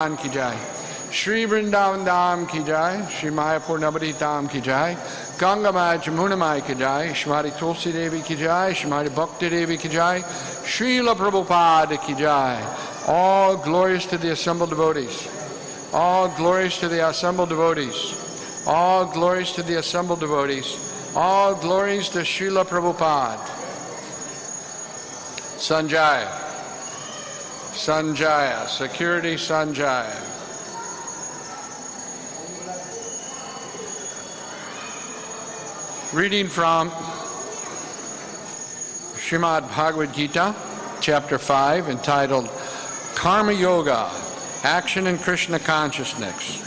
की जय, श्री वृंदावन धाम की जय, श्री मायापुर नवरी धाम की जय, गंगा माय जमुना माय की जय, श्रीमती तुलसी देवी की जय, श्रीमती भक्ति देवी की जय, Srila Prabhupada ki jai. All glories to the assembled devotees. All glories to the assembled devotees. All glories to the assembled devotees. All glories to Srila Prabhupada. Sanjaya. Sanjaya. Security Sanjaya. Reading from Srimad Bhagavat Gita, Chapter 5, entitled Karma Yoga, Action in Krishna Consciousness.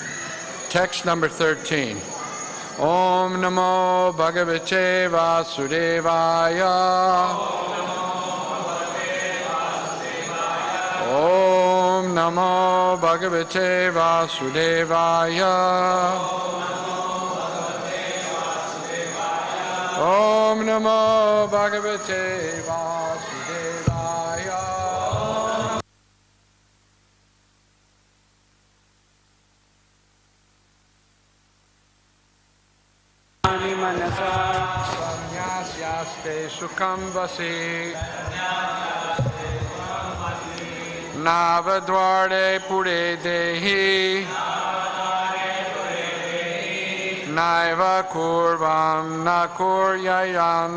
Text number 13. Om Namo Bhagavate Vasudevaya. Om Namo Bhagavate Vasudevaya. Om Namo Bhagavate Vasudevaya. Sanyasyaste sukham vasi Navadvare pure dehi Naiva kurvam na kuryayan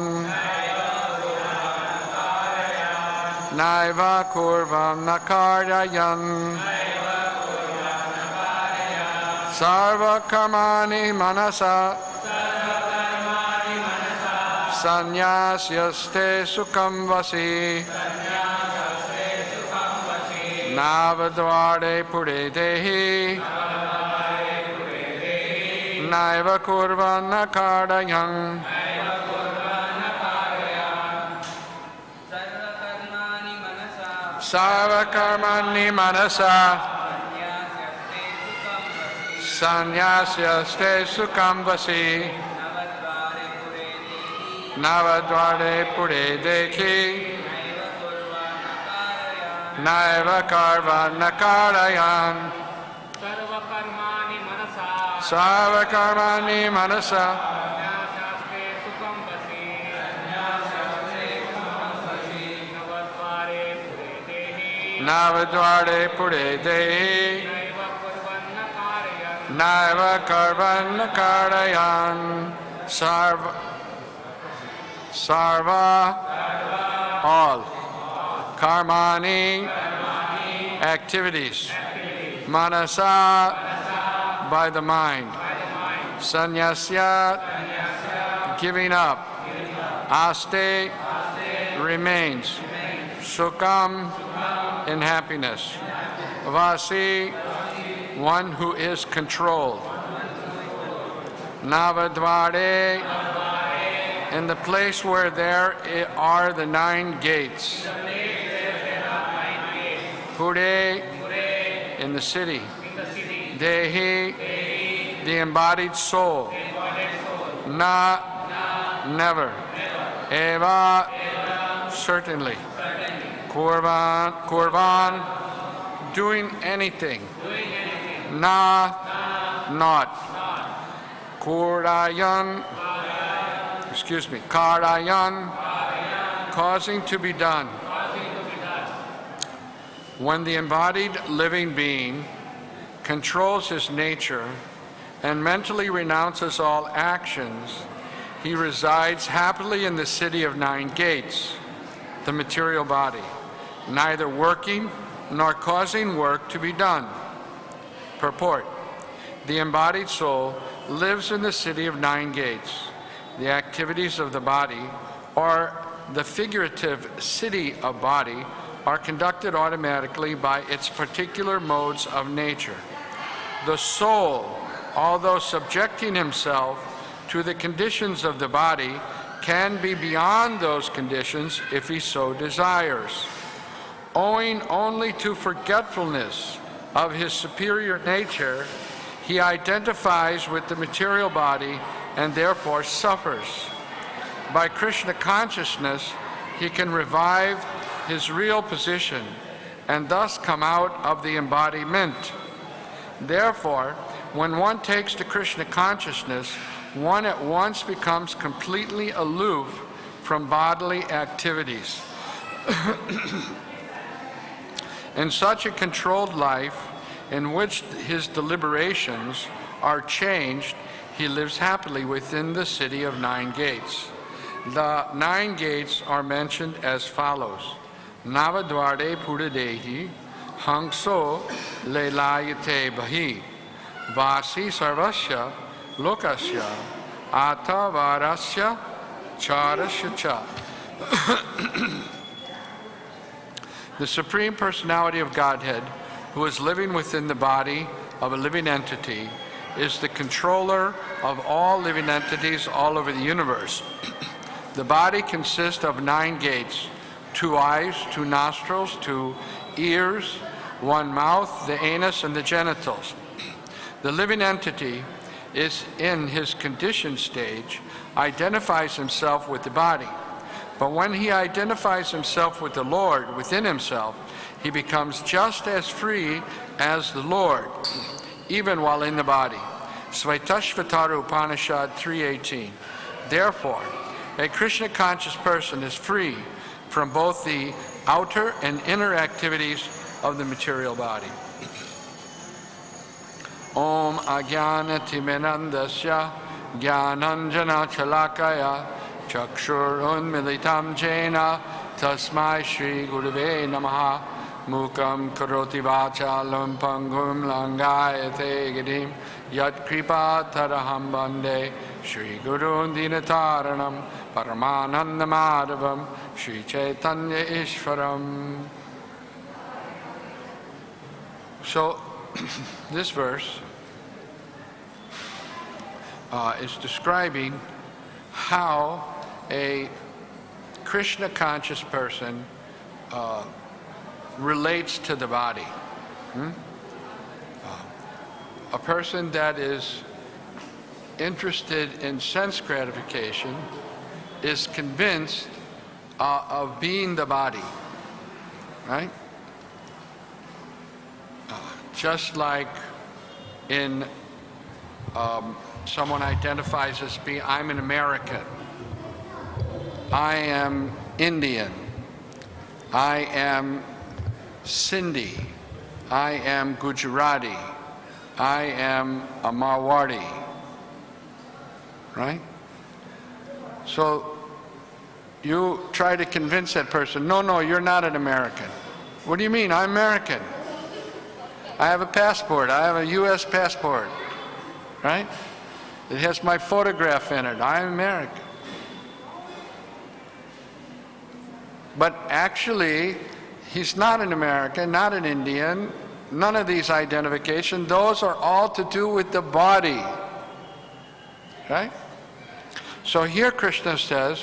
Naiva kurvam na karyayan Sarva karmani manasa Sanyasyaste sukham vasi Navadvare pure dehi Naiva kurvana kardayam Sarva karmani manasa Sanyasyaste sukham vasi Navadvare pure dekhi Naiva karvana kardayam Sarva karmani manasa Navadvare pure dehi Naiva karvan karayan Sarva all Karmani activities Manasa by the mind. Sanyasya, giving up. Aste, remains. Sukham, in happiness. Vasi, one who is controlled. Navadvare, in the place where there are the 9 gates. Pure, in the city. Dehi, the embodied soul. Na, never. Eva, certainly. Kurvan, doing anything. Na, not. Karayan, causing to be done. When the embodied living being controls his nature and mentally renounces all actions, he resides happily in the city of 9 gates, the material body, neither working nor causing work to be done. Purport: the embodied soul lives in the city of 9 gates. The activities of the body, or the figurative city of body, are conducted automatically by its particular modes of nature. The soul, although subjecting himself to the conditions of the body, can be beyond those conditions if he so desires. Owing only to forgetfulness of his superior nature, he identifies with the material body and therefore suffers. By Krishna consciousness, he can revive his real position and thus come out of the embodiment Therefore, when one takes to Krishna consciousness, one at once becomes completely aloof from bodily activities. In such a controlled life, in which his deliberations are changed, he lives happily within the city of 9 gates. The 9 gates are mentioned as follows. Navadvare Puradehi, Hangso Lelayate Bahi, Vasi Sarvasya, Lokasya, Ata Varasya, Charasya Cha. The Supreme Personality of Godhead, who is living within the body of a living entity, is the controller of all living entities all over the universe. The body consists of 9 gates, 2 eyes, 2 nostrils, 2 ears, 1 mouth, the anus, and the genitals. The living entity is in his conditioned stage, identifies himself with the body. But when he identifies himself with the Lord within himself, he becomes just as free as the Lord, even while in the body. Svaitashvatara Upanishad 3:18. Therefore, a Krishna-conscious person is free from both the outer and inner activities of the material body. Om Ajnanatimirandasya Jnananjana Chalakaya Chakshur Unmilitam Jena Tasmai Shri Gurave Namaha Mukam Karoti Vachalam Pangum Langayate Gidim Yat Kripa Taraham Bande Shri Gurun Dinataranam Paramananda Madhavam Shri Chaitanya Ishvaram. So, this verse is describing how a Krishna-conscious person relates to the body. A person that is interested in sense gratification is convinced of being the body, right? Just like in someone identifies as being, I'm an American, I am Indian, I am Sindhi, I am Gujarati, I am a Marwari, right? So you try to convince that person, no, you're not an American. What do you mean? I'm American. I have a passport. I have a U.S. passport, right? It has my photograph in it. I'm American. But actually, he's not an American, not an Indian, none of these identifications. Those are all to do with the body, right? So here Krishna says,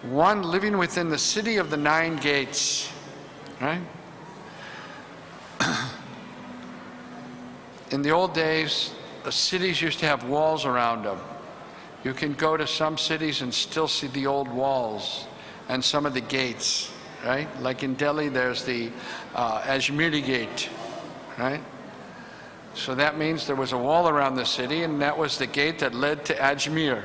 one living within the city of the 9 gates, right? In the old days, the cities used to have walls around them. You can go to some cities and still see the old walls and some of the gates, right? Like in Delhi, there's the Ajmeri gate, right? So that means there was a wall around the city, and that was the gate that led to Ajmer.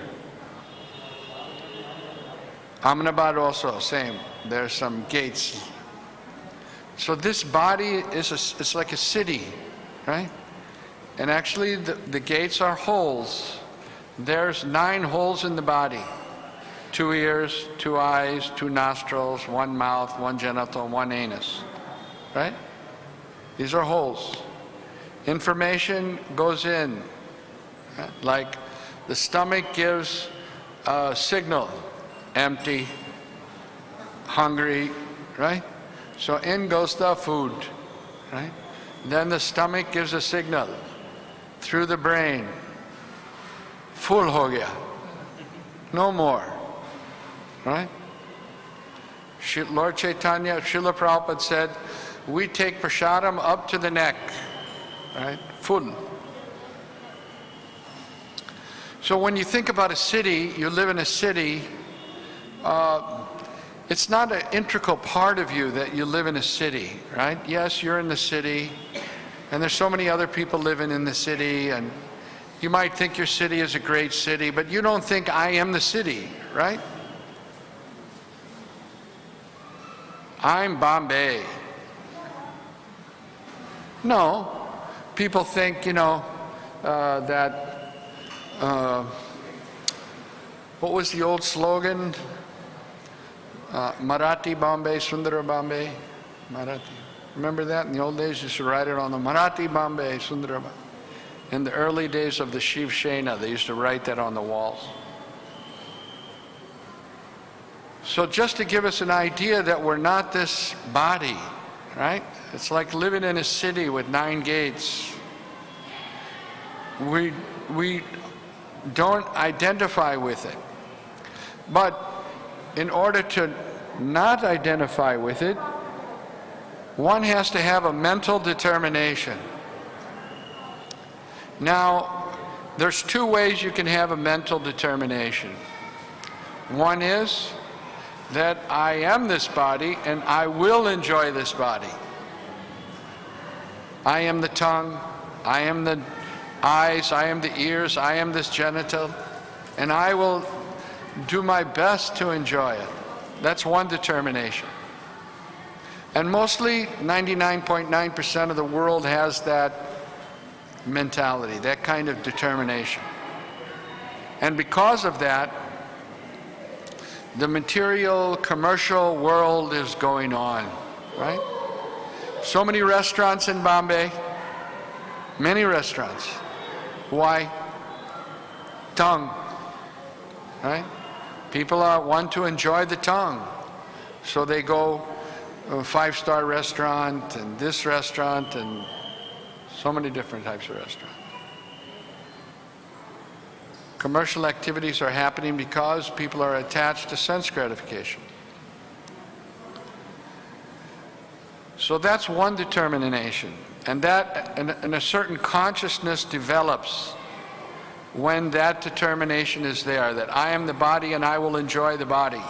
Ahmedabad also, same. There's some gates. So this body is it's like a city, right? And actually the gates are holes. There's 9 holes in the body. 2 ears, 2 eyes, 2 nostrils, 1 mouth, 1 genital, 1 anus, right? These are holes. Information goes in, right? Like the stomach gives a signal, empty, hungry, right? So in goes the food, right? Then the stomach gives a signal through the brain, full ho gaya, no more, right? Lord Chaitanya, Srila Prabhupada said, we take prasadam up to the neck, right? Full. So when you think about a city, you live in a city, it's not an integral part of you that you live in a city, right? Yes, you're in the city, And there's so many other people living in the city, and you might think your city is a great city, but you don't think I am the city, right? I'm Bombay. No, people think, that, what was the old slogan? Marathi Bombay, Sundara Bombay. Marathi. Remember that? In the old days, you used to write it on the Marathi Bombay, Sundara Bombay. In the early days of the Shiv Sena, they used to write that on the walls. So just to give us an idea that we're not this body, right? It's like living in a city with 9 gates. We don't identify with it. But in order to not identify with it, one has to have a mental determination. Now, there's 2 ways you can have a mental determination. One is that I am this body and I will enjoy this body. I am the tongue, I am the eyes, I am the ears, I am this genital, and I will do my best to enjoy it. That's one determination. And mostly 99.9% of the world has that mentality, that kind of determination. And because of that, the material, commercial world is going on, right? So many restaurants in Bombay, many restaurants. Why? Tongue, right? People want to enjoy the tongue. So they go a 5-star restaurant and this restaurant and so many different types of restaurants. Commercial activities are happening because people are attached to sense gratification. So that's one determination. And that, and a certain consciousness develops when that determination is there, that I am the body and I will enjoy the body.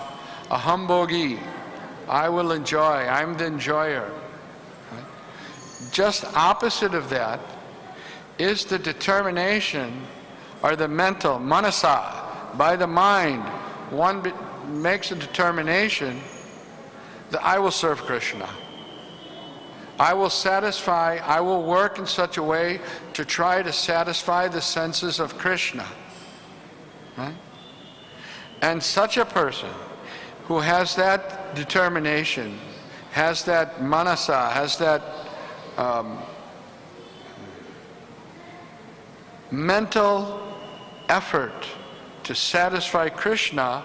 Aham bhogi, I will enjoy, I'm the enjoyer. Right? Just opposite of that is the determination, or the mental, manasa, by the mind, one makes a determination that I will serve Krishna. I will satisfy, I will work in such a way to try to satisfy the senses of Krishna. Right? And such a person who has that determination, has that manasa, has that mental effort to satisfy Krishna,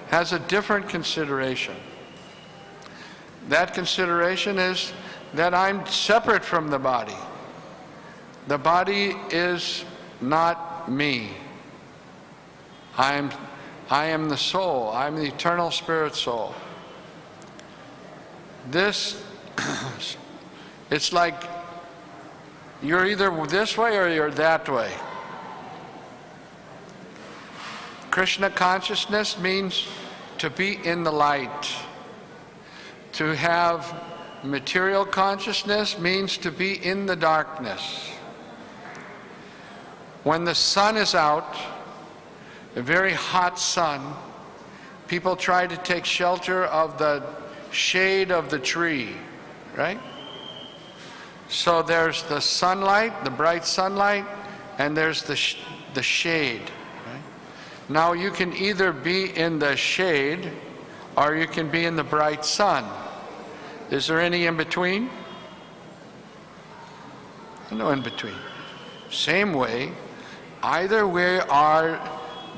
has a different consideration. That consideration is that I'm separate from the body. The body is not me. I am the soul. I'm the eternal spirit soul. This, it's like you're either this way or you're that way. Krishna consciousness means to be in the light. To have material consciousness means to be in the darkness. When the sun is out, a very hot sun, people try to take shelter of the shade of the tree, right? So there's the sunlight, the bright sunlight, and there's the shade. Right? Now you can either be in the shade or you can be in the bright sun. Is there any in between? No in between. Same way, either we are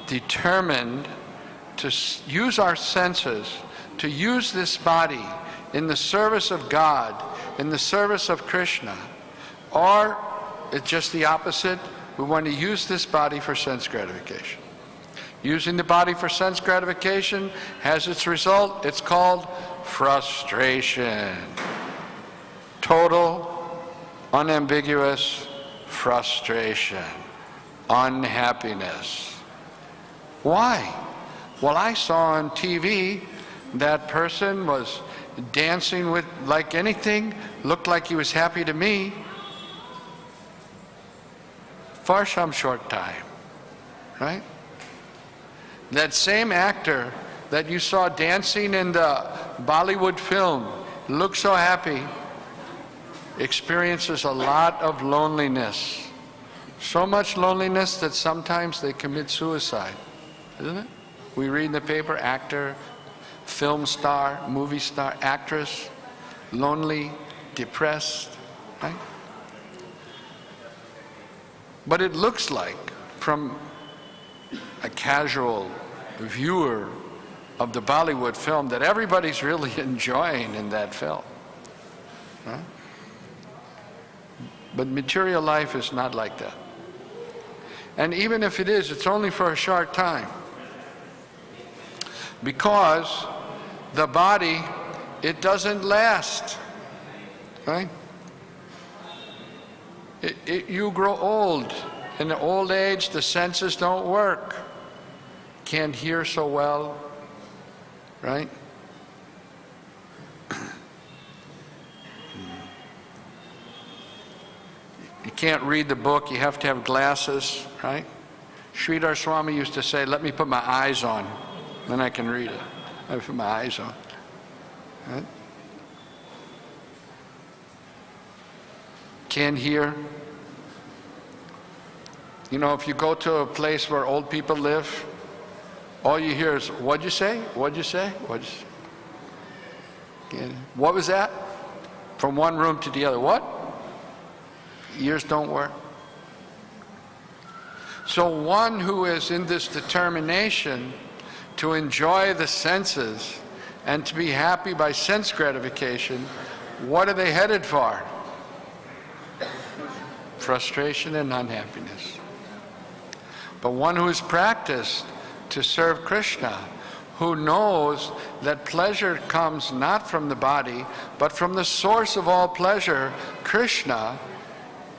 determined to use our senses, to use this body in the service of God, in the service of Krishna, or it's just the opposite, we want to use this body for sense gratification. Using the body for sense gratification has its result, it's called frustration. Total, unambiguous frustration, unhappiness. Why? Well, I saw on TV that person was dancing with like anything, looked like he was happy to me. for some short time, right? That same actor that you saw dancing in the Bollywood film, looks so happy, experiences a lot of loneliness. So much loneliness that sometimes they commit suicide, isn't it? We read in the paper, actor, film star, movie star, actress, lonely, depressed, right? But it looks like, from a casual viewer of the Bollywood film, that everybody's really enjoying in that film, right? But material life is not like that. And even if it is, it's only for a short time. Because the body, it doesn't last, right? You grow old. In the old age, the senses don't work. Can't hear so well, right? You can't read the book, you have to have glasses, right? Sridhar Swami used to say, let me put my eyes on, then I can read it. I put my eyes on, right? Can't hear. You know, if you go to a place where old people live, all you hear is, what'd you say? What'd you say? What'd you say? What was that? From one room to the other. What? Ears don't work. So one who is in this determination to enjoy the senses and to be happy by sense gratification, what are they headed for? Frustration and unhappiness. But one who has practiced to serve Krishna, who knows that pleasure comes not from the body, but from the source of all pleasure, Krishna,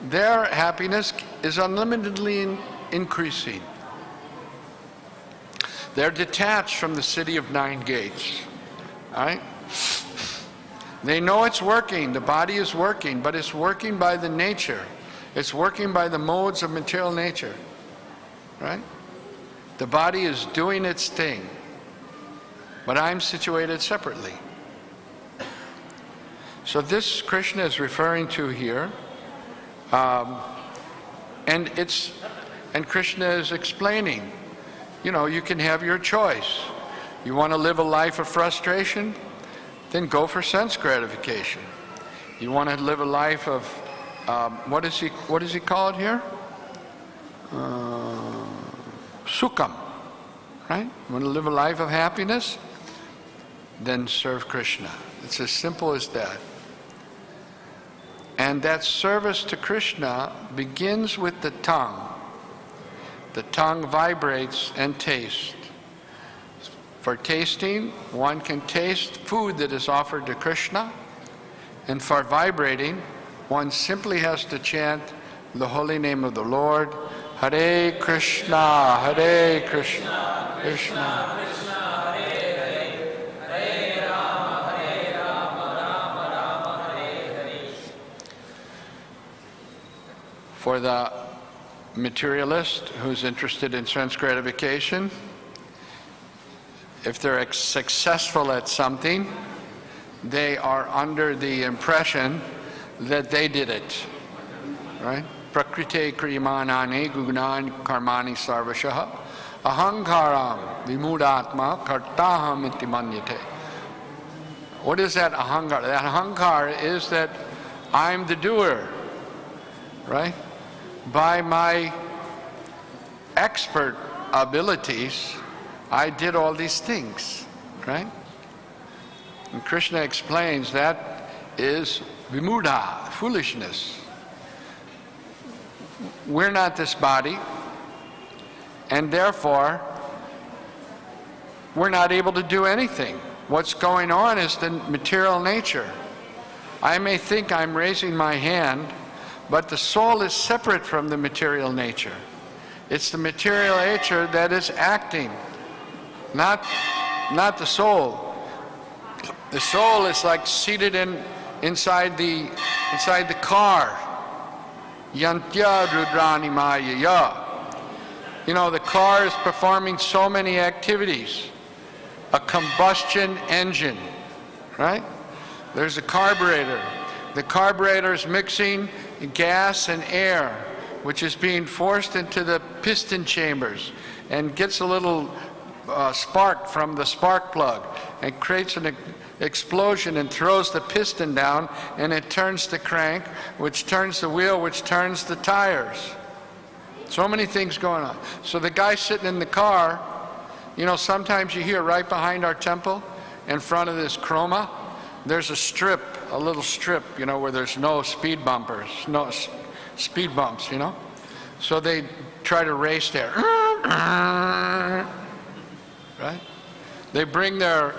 their happiness is unlimitedly increasing. They're detached from the city of 9 gates, right? They know it's working, the body is working, but it's working by the nature. It's working by the modes of material nature, right? The body is doing its thing, but I'm situated separately. So this Krishna is referring to here, and Krishna is explaining, you know, you can have your choice. You want to live a life of frustration? Then go for sense gratification. You want to live a life of, what does he call it here? Sukham, right? You want to live a life of happiness? Then serve Krishna. It's as simple as that. And that service to Krishna begins with the tongue. The tongue vibrates and tastes. For tasting, one can taste food that is offered to Krishna, and for vibrating, one simply has to chant the holy name of the Lord, Hare Krishna, Hare Krishna, Krishna Krishna, Hare Hare, Hare Rama, Rama Rama, Hare Hare. For the materialist who's interested in sense gratification, if they're successful at something, they are under the impression that they did it, right? Prakrite kriyamanani gugnani karmani sarvashaha ahankaram vimudatma kartaham iti manyate. What is that ahankara? That ahankara is that I'm the doer, right? By my expert abilities, I did all these things, right? And Krishna explains that is vimudha, foolishness. We're not this body, and therefore we're not able to do anything. What's going on is the material nature. I may think I'm raising my hand, but the soul is separate from the material nature. It's the material nature that is acting, not the soul. The soul is like seated inside the car. yantya rudrani mayaya. You know, the car is performing so many activities. A combustion engine, right? There's a carburetor. The carburetor is mixing gas and air, which is being forced into the piston chambers and gets a little spark from the spark plug and creates an explosion and throws the piston down, and it turns the crank, which turns the wheel, which turns the tires. So many things going on. So the guy sitting in the car, you know, sometimes you hear right behind our temple, in front of this chroma, there's a strip, a little strip, you know, where there's no speed bumpers, no speed bumps, you know. So they try to race there. Right? They bring their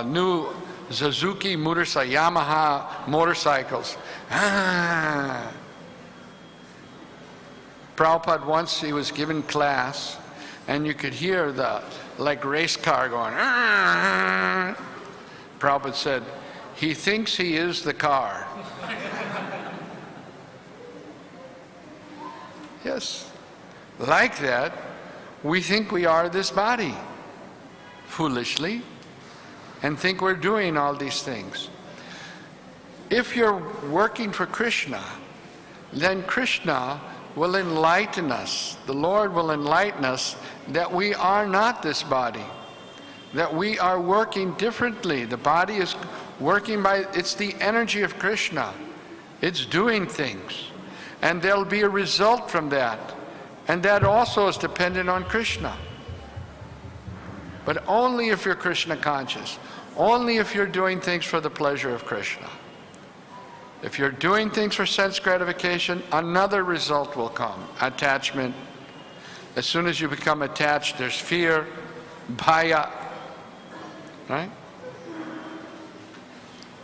new Suzuki Yamaha motorcycles. Prabhupada, once he was given class, and you could hear the, like, race car going. Prabhupada said, he thinks he is the car. Yes. Like that, we think we are this body, foolishly, and think we're doing all these things. If you're working for Krishna, then Krishna will enlighten us. The Lord will enlighten us that we are not this body, that we are working differently. The body is working by, it's the energy of Krishna. It's doing things. And there'll be a result from that. And that also is dependent on Krishna. But only if you're Krishna conscious. Only if you're doing things for the pleasure of Krishna. If you're doing things for sense gratification, another result will come. Attachment. As soon as you become attached, there's fear, bhaya. Right?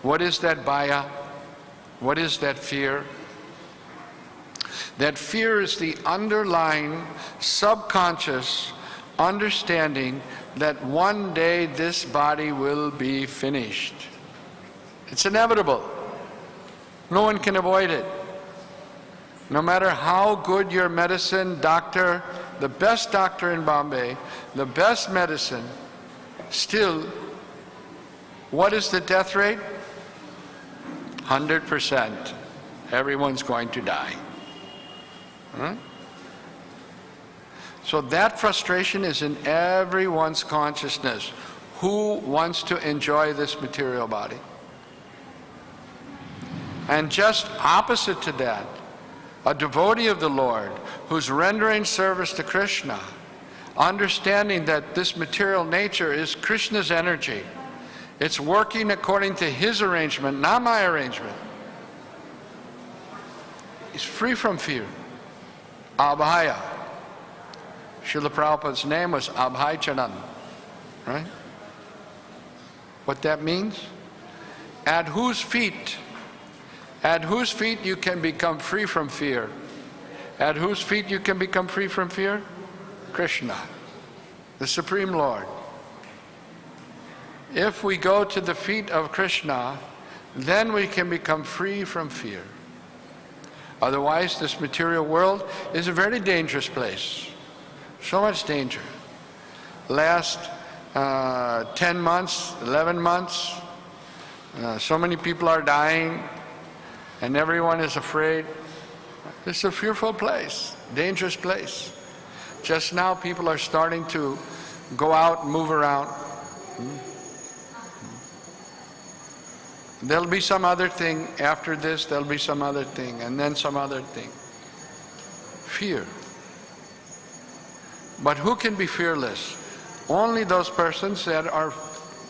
What is that bhaya? What is that fear? That fear is the underlying subconscious understanding that one day this body will be finished. It's inevitable. No one can avoid it. No matter how good your medicine doctor, the best doctor in Bombay, the best medicine, still, what is the death rate? 100%. Everyone's going to die. Huh? So that frustration is in everyone's consciousness. Who wants to enjoy this material body? And just opposite to that, a devotee of the Lord who's rendering service to Krishna, understanding that this material nature is Krishna's energy. It's working according to his arrangement, not my arrangement. He's free from fear. Abhaya. Srila Prabhupada's name was Abhaychanan. Right? What that means? At whose feet you can become free from fear? At whose feet you can become free from fear? Krishna, the Supreme Lord. If we go to the feet of Krishna, then we can become free from fear. Otherwise, this material world is a very dangerous place. So much danger. Last 10 months, 11 months, so many people are dying, and everyone is afraid. It's a fearful place, dangerous place. Just now, people are starting to go out and move around. There'll be some other thing after this, there'll be some other thing, and then some other thing. Fear. But who can be fearless? Only those persons that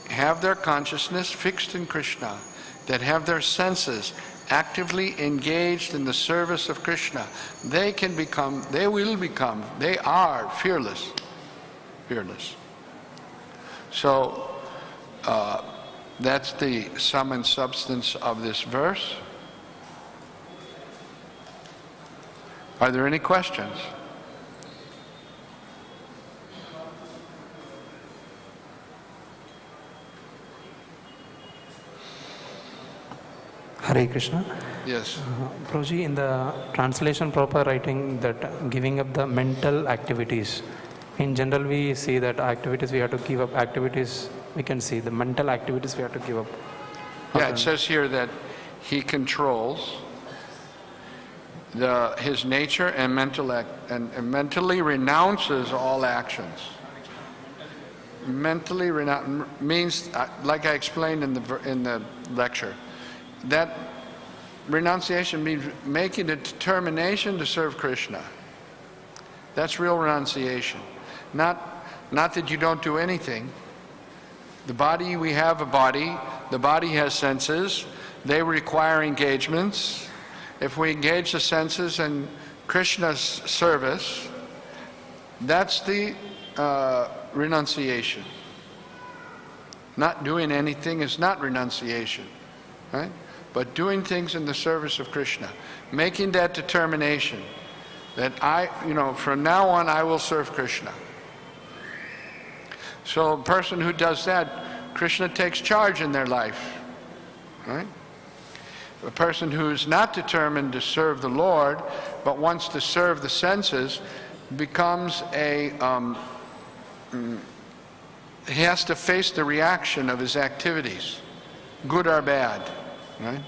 have their consciousness fixed in Krishna, that have their senses actively engaged in the service of Krishna. They are fearless. Fearless. So, that's the sum and substance of this verse. Are there any questions? Hare Krishna. Yes. Prabhuji, in the translation proper writing that giving up the mental activities, in general we see that activities we have to give up, activities we can see, the mental activities we have to give up. Yeah, it says here that he controls his nature and mentally renounces all actions. Mentally means, like I explained in the lecture, that renunciation means making a determination to serve Krishna. That's real renunciation. Not that you don't do anything. The body, we have a body. The body has senses. They require engagements. If we engage the senses in Krishna's service, that's the renunciation. Not doing anything is not renunciation, right? But doing things in the service of Krishna, making that determination that from now on I will serve Krishna. So a person who does that, Krishna takes charge in their life, right? A person who's not determined to serve the Lord, but wants to serve the senses, becomes he has to face the reaction of his activities, good or bad, right?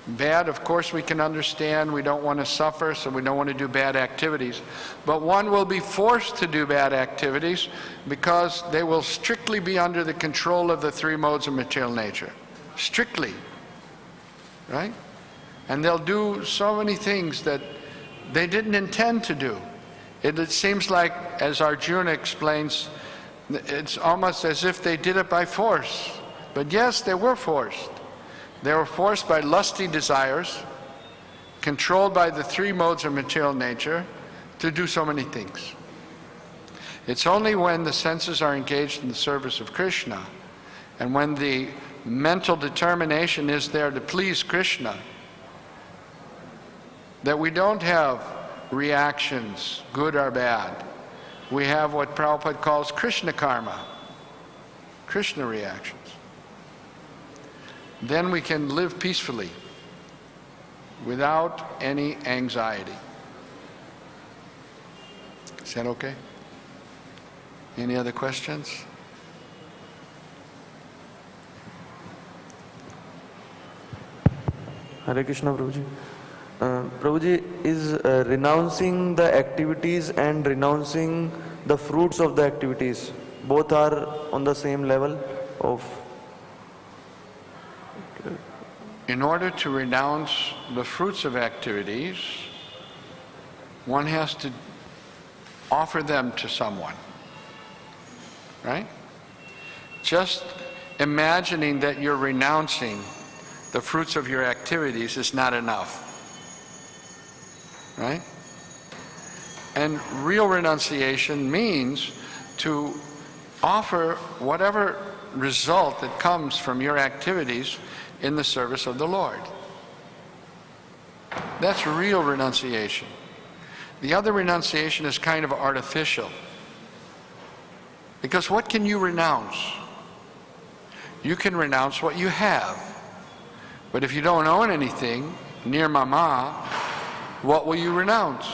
Bad, of course, we can understand. We don't want to suffer, so we don't want to do bad activities. But one will be forced to do bad activities because they will strictly be under the control of the three modes of material nature. Strictly, right? And they'll do so many things that they didn't intend to do. It seems like, as Arjuna explains, it's almost as if they did it by force. But yes, they were forced. They were forced by lusty desires, controlled by the three modes of material nature, to do so many things. It's only when the senses are engaged in the service of Krishna, and when the mental determination is there to please Krishna, that we don't have reactions, good or bad. We have what Prabhupada calls Krishna karma, Krishna reactions. Then we can live peacefully without any anxiety. Is that okay? Any other questions? Hare Krishna, Prabhuji. Prabhuji, is renouncing the activities and renouncing the fruits of the activities, both are on the same level of... In order to renounce the fruits of activities, one has to offer them to someone, right? Just imagining that you're renouncing the fruits of your activities is not enough, right? And real renunciation means to offer whatever result that comes from your activities in the service of the Lord. That's real renunciation. The other renunciation is kind of artificial. Because what can you renounce? You can renounce what you have. But if you don't own anything, near mama, what will you renounce?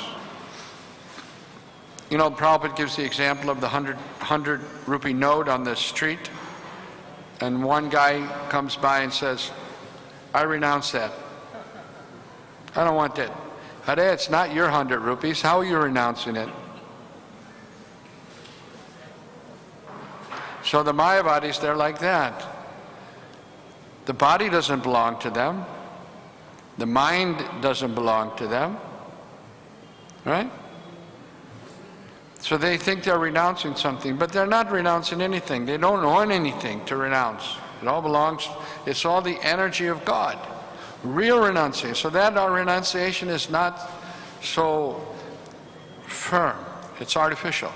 You know, Prabhupada gives the example of the 100 rupee note on the street. And one guy comes by and says, I renounce that. I don't want that. Hare, it's not your 100 rupees. How are you renouncing it? So the Mayavadis, they're like that. The body doesn't belong to them. The mind doesn't belong to them. Right? So they think they're renouncing something, but they're not renouncing anything. They don't own anything to renounce. It all belongs, it's all the energy of God. Real renunciation. So that our renunciation is not so firm. It's artificial.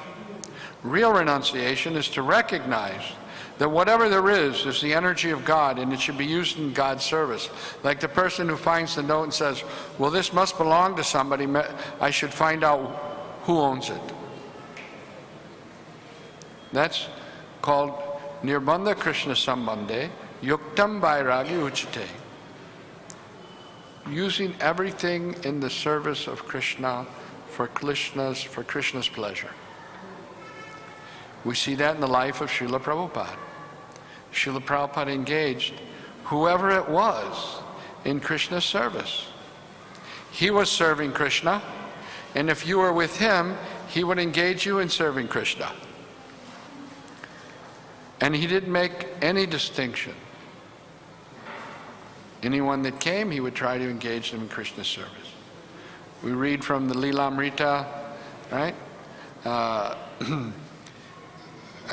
Real renunciation is to recognize that whatever there is the energy of God, and it should be used in God's service. Like the person who finds the note and says, well, this must belong to somebody. I should find out who owns it. That's called Nirbandha Krishna Sambandhe Yuktam Vairagi Uchite. using everything in the service of Krishna for Krishna's pleasure. We see that in the life of Srila Prabhupada. Srila Prabhupada engaged whoever it was in Krishna's service. He was serving Krishna, and if you were with him, he would engage you in serving Krishna. And he didn't make any distinction. Anyone that came, he would try to engage them in Krishna's service. We read from the Lilamrita, right? I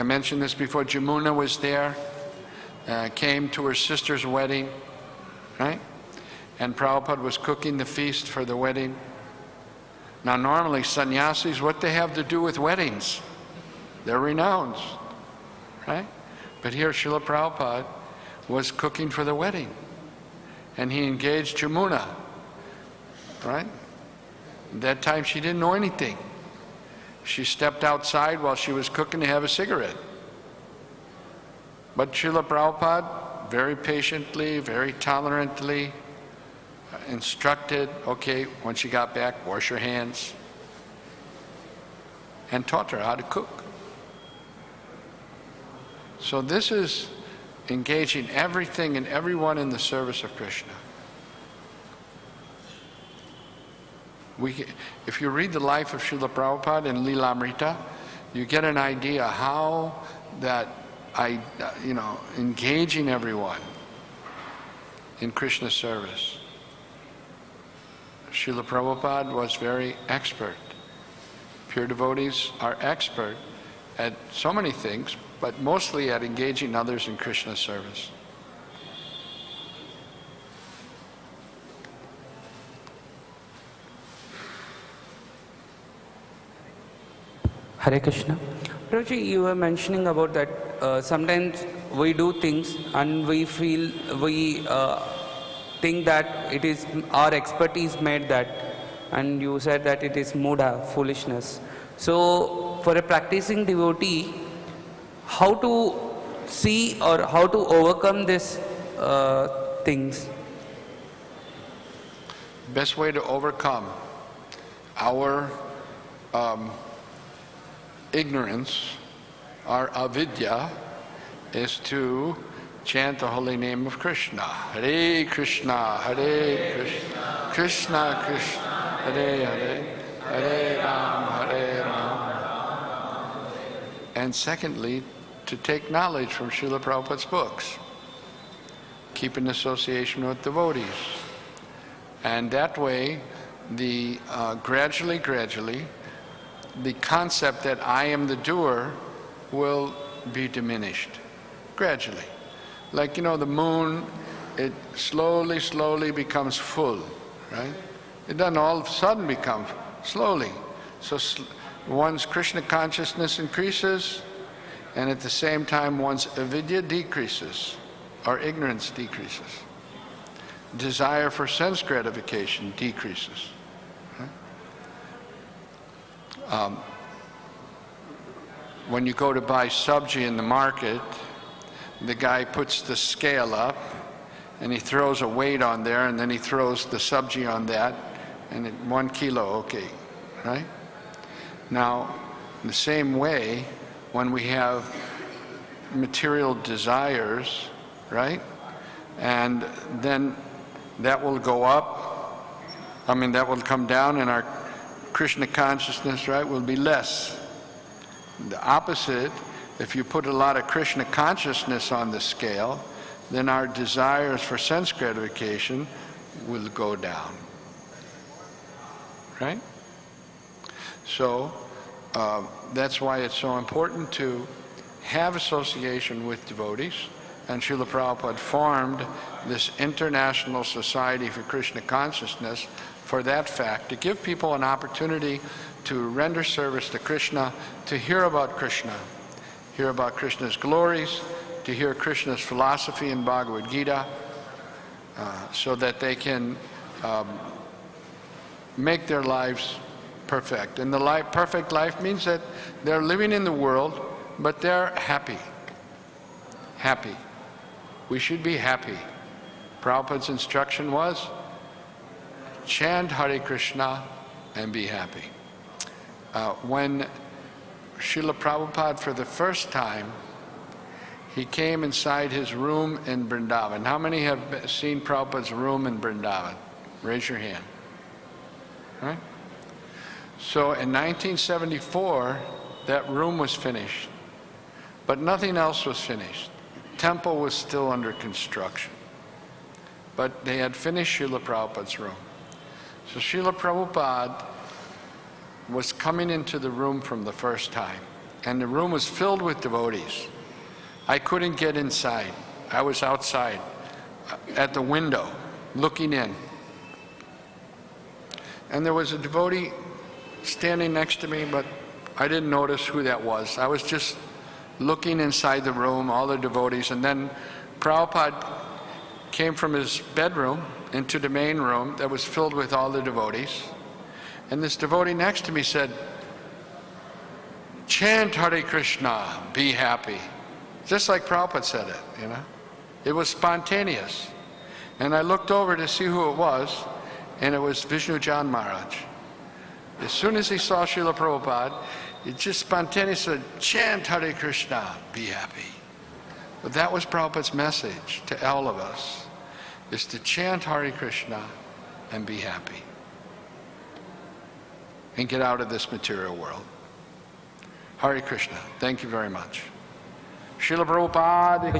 mentioned this before. Jamuna was there, came to her sister's wedding, right? And Prabhupada was cooking the feast for the wedding. Now normally sannyasis, what they have to do with weddings? They're renounced, right? But here Srila Prabhupada was cooking for the wedding. And he engaged Jamuna, right? At that time she didn't know anything. She stepped outside while she was cooking to have a cigarette. But Srila Prabhupada, very patiently, very tolerantly, instructed, okay, when she got back, wash your hands, and taught her how to cook. So this is engaging everything and everyone in the service of Krishna. If you read the life of Srila Prabhupada in Lilamrita, you get an idea how that engaging everyone in Krishna's service. Srila Prabhupada was very expert. Pure devotees are expert at so many things, but mostly at engaging others in Krishna's service. Hare Krishna. Prabhuji, you were mentioning about that sometimes we do things and we feel, we think that it is our expertise made that, and you said that it is mudha, foolishness. So for a practicing devotee, how to see or how to overcome these things? Best way to overcome our ignorance, our avidya, is to chant the holy name of Krishna. Hare Krishna, Hare Krishna, Krishna Krishna, Hare Hare, Hare Ram, Hare Ram. And secondly, to take knowledge from Srila Prabhupada's books. Keep in association with devotees. And that way, gradually, the concept that I am the doer will be diminished. Gradually. Like, the moon, it slowly becomes full, right? It doesn't all of a sudden become slowly. So one's Krishna consciousness increases, and at the same time one's avidya decreases, or ignorance decreases. Desire for sense gratification decreases. Right? When you go to buy sabji in the market, the guy puts the scale up and he throws a weight on there, and then he throws the sabji on that, and 1 kilo, okay, right? Now, in the same way, when we have material desires, right? And then that will go up, that will come down, and our Krishna consciousness, right, will be less. The opposite, if you put a lot of Krishna consciousness on the scale, then our desires for sense gratification will go down. Right? So, that's why it's so important to have association with devotees. And Srila Prabhupada formed this International Society for Krishna Consciousness for that fact, to give people an opportunity to render service to Krishna, to hear about Krishna, hear about Krishna's glories, to hear Krishna's philosophy in Bhagavad Gita, so that they can make their lives perfect. And the perfect life means that they're living in the world, but they're happy. Happy. We should be happy. Prabhupada's instruction was, chant Hare Krishna and be happy. When Srila Prabhupada, for the first time, he came inside his room in Vrindavan. How many have seen Prabhupada's room in Vrindavan? Raise your hand. Right? So in 1974, that room was finished, but nothing else was finished. Temple was still under construction, but they had finished Srila Prabhupada's room. So Srila Prabhupada was coming into the room from the first time, and the room was filled with devotees. I couldn't get inside. I was outside at the window looking in. And there was a devotee standing next to me, but I didn't notice who that was. I was just looking inside the room, all the devotees, and then Prabhupada came from his bedroom into the main room that was filled with all the devotees. And this devotee next to me said, "Chant Hare Krishna, be happy." Just like Prabhupada said it, you know. It was spontaneous. And I looked over to see who it was, and it was Vishnu Jan Maharaj. As soon as he saw Srila Prabhupada, he just spontaneously said, "Chant Hare Krishna, be happy." But that was Prabhupada's message to all of us, is to chant Hare Krishna and be happy. And get out of this material world. Hare Krishna. Thank you very much. Srila Prabhupada.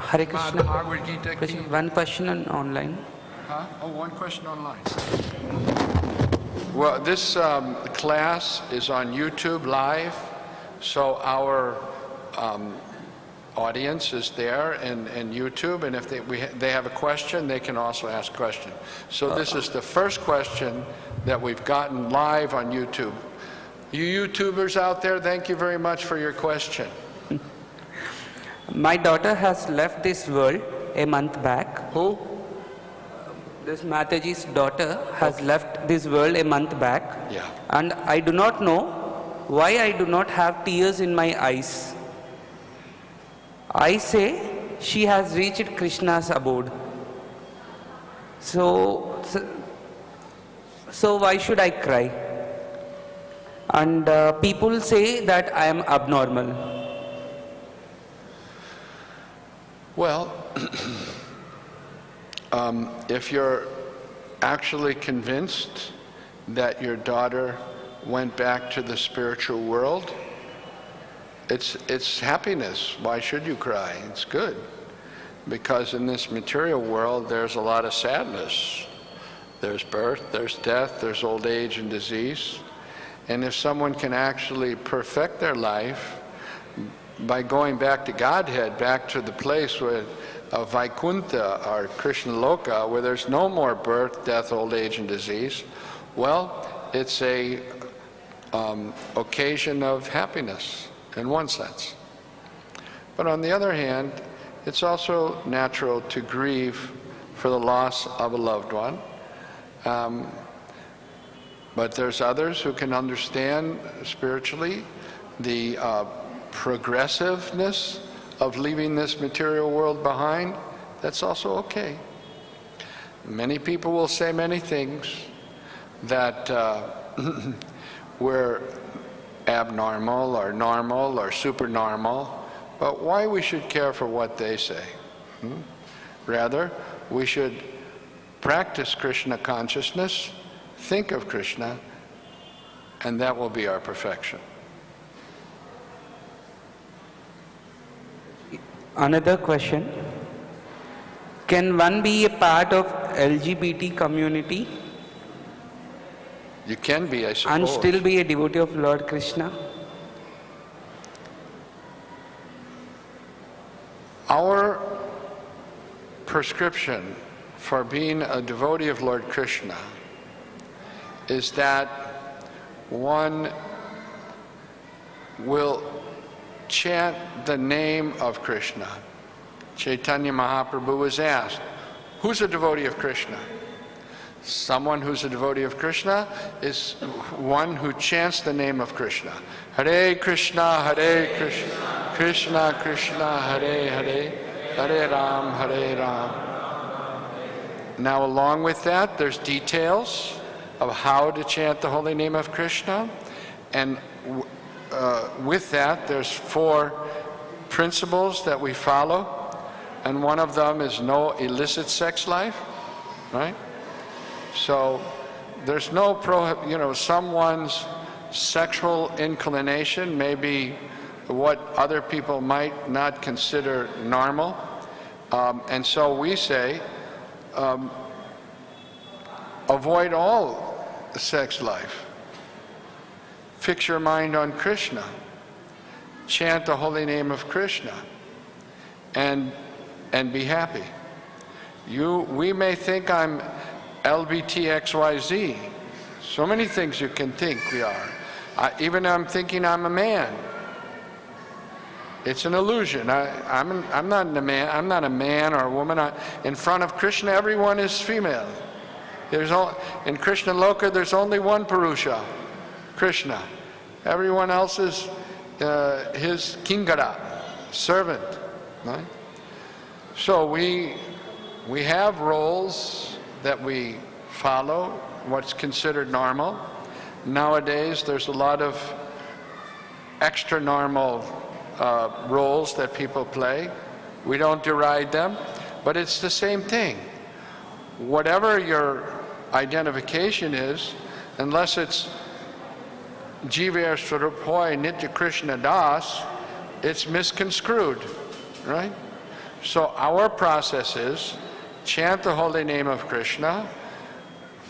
Hare Krishna. Bhagavad Gita. One question online. Huh? Oh, one question online. Well, this class is on YouTube Live, so our audience is there in YouTube, and if they have a question, they can also ask a question. So this is the first question that we've gotten live on YouTube. You YouTubers out there, thank you very much for your question. My daughter has left this world a month back. Who? This Mataji's daughter has left this world a month back. Yeah. And I do not know why I do not have tears in my eyes. I say she has reached Krishna's abode. So why should I cry? And people say that I am abnormal. Well, if you're actually convinced that your daughter went back to the spiritual world, it's happiness. Why should you cry? It's good. Because in this material world, there's a lot of sadness. There's birth, there's death, there's old age and disease. And if someone can actually perfect their life by going back to Godhead, back to the place where Vaikuntha or Krishna Loka, where there's no more birth, death, old age, and disease, well, it's a occasion of happiness in one sense. But on the other hand, it's also natural to grieve for the loss of a loved one. But there's others who can understand spiritually the progressiveness of leaving this material world behind. That's also okay. Many people will say many things that we're abnormal or normal or supernormal, but why we should care for what they say? Rather, we should practice Krishna consciousness, think of Krishna, and that will be our perfection. Another question. Can one be a part of LGBT community You can be, I suppose. and still be a devotee of Lord Krishna? Our prescription for being a devotee of Lord Krishna is that one will chant the name of Krishna. Chaitanya Mahaprabhu was asked, who's a devotee of Krishna? Someone who's a devotee of Krishna is one who chants the name of Krishna. Hare Krishna, Hare Krishna, Krishna Krishna, Hare Hare, Hare Ram, Hare Ram. Now along with that, there's details of how to chant the holy name of Krishna, and with that, there's 4 principles that we follow, and one of them is no illicit sex life, right? So there's no someone's sexual inclination may be what other people might not consider normal, and so we say avoid all sex life. Fix your mind on Krishna. Chant the holy name of Krishna, and be happy. We may think I'm LBTXYZ. So many things you can think we are. Even I'm thinking I'm a man. It's an illusion. I'm not a man. I'm not a man or a woman. In front of Krishna, everyone is female. In Krishna Loka, there's only one Purusha, Krishna. Everyone else is his Kingara, servant. Right? So we have roles that we follow, what's considered normal. Nowadays, there's a lot of extra normal roles that people play. We don't deride them, but it's the same thing. Whatever your identification is, unless it's Jiva Swarupoy Nitya Krishna Das, it's misconstrued, right? So our process is chant the holy name of Krishna,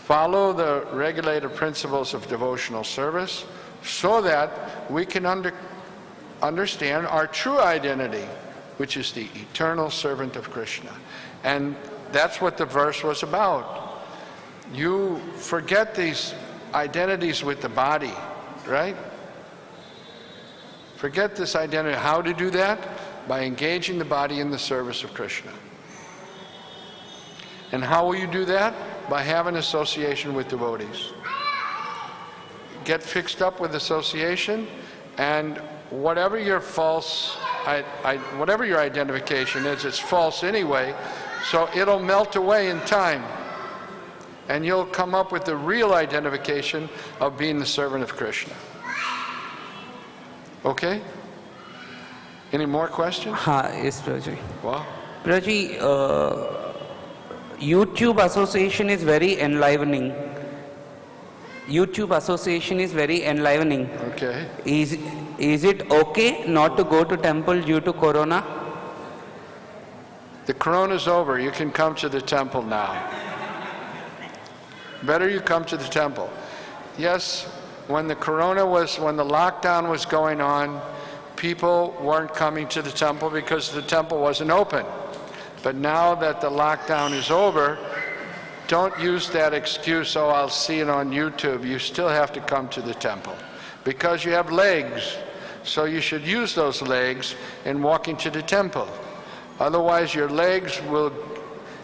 follow the regulated principles of devotional service, so that we can understand our true identity, which is the eternal servant of Krishna. And that's what the verse was about. You forget these identities with the body, right? Forget this identity. How to do that? By engaging the body in the service of Krishna. And how will you do that? By having association with devotees. Get fixed up with association, and whatever your whatever your identification is, it's false anyway, so it'll melt away in time. And you'll come up with the real identification of being the servant of Krishna. Okay? Any more questions? Yes, Prabhuji. Well, Prabhuji, YouTube association is very enlivening. YouTube association is very enlivening. okay. Is it okay not to go to temple due to corona? The corona's over. You can come to the temple now. Better you come to the temple. Yes, when the lockdown was going on, people weren't coming to the temple because the temple wasn't open. But now that the lockdown is over, don't use that excuse, oh, I'll see it on YouTube. You still have to come to the temple because you have legs. So you should use those legs in walking to the temple. Otherwise, your legs will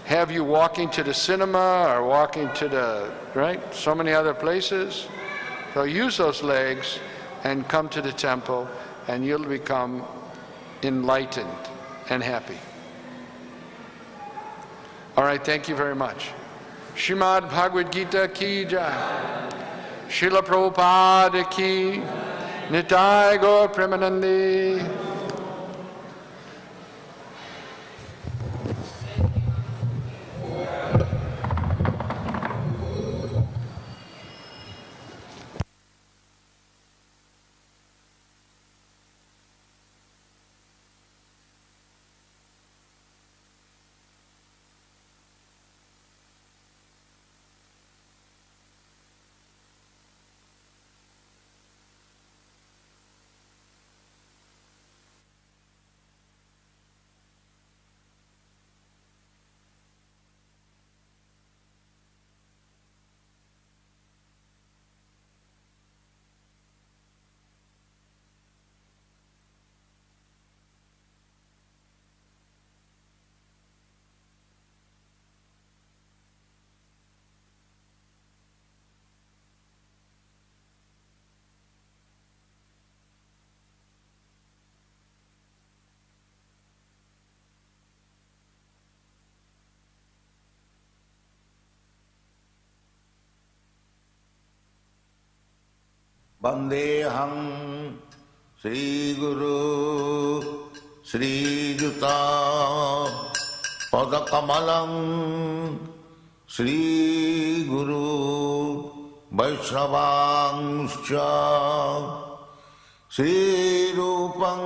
have you walking to the cinema or walking to so many other places. So use those legs and come to the temple, and you'll become enlightened and happy. All right, thank you very much. Srimad Bhagavat Gita ki jai. Srila Prabhupada ki. Nitai Gaur Premanandi. Vandeham Sri Guru Sri Juta Padakamalam Sri Guru Vaishnavangscha Sri Rupam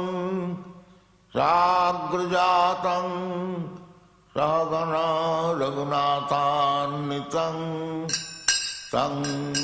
Sagrajatam Sagana Raghunathan Nitam Tang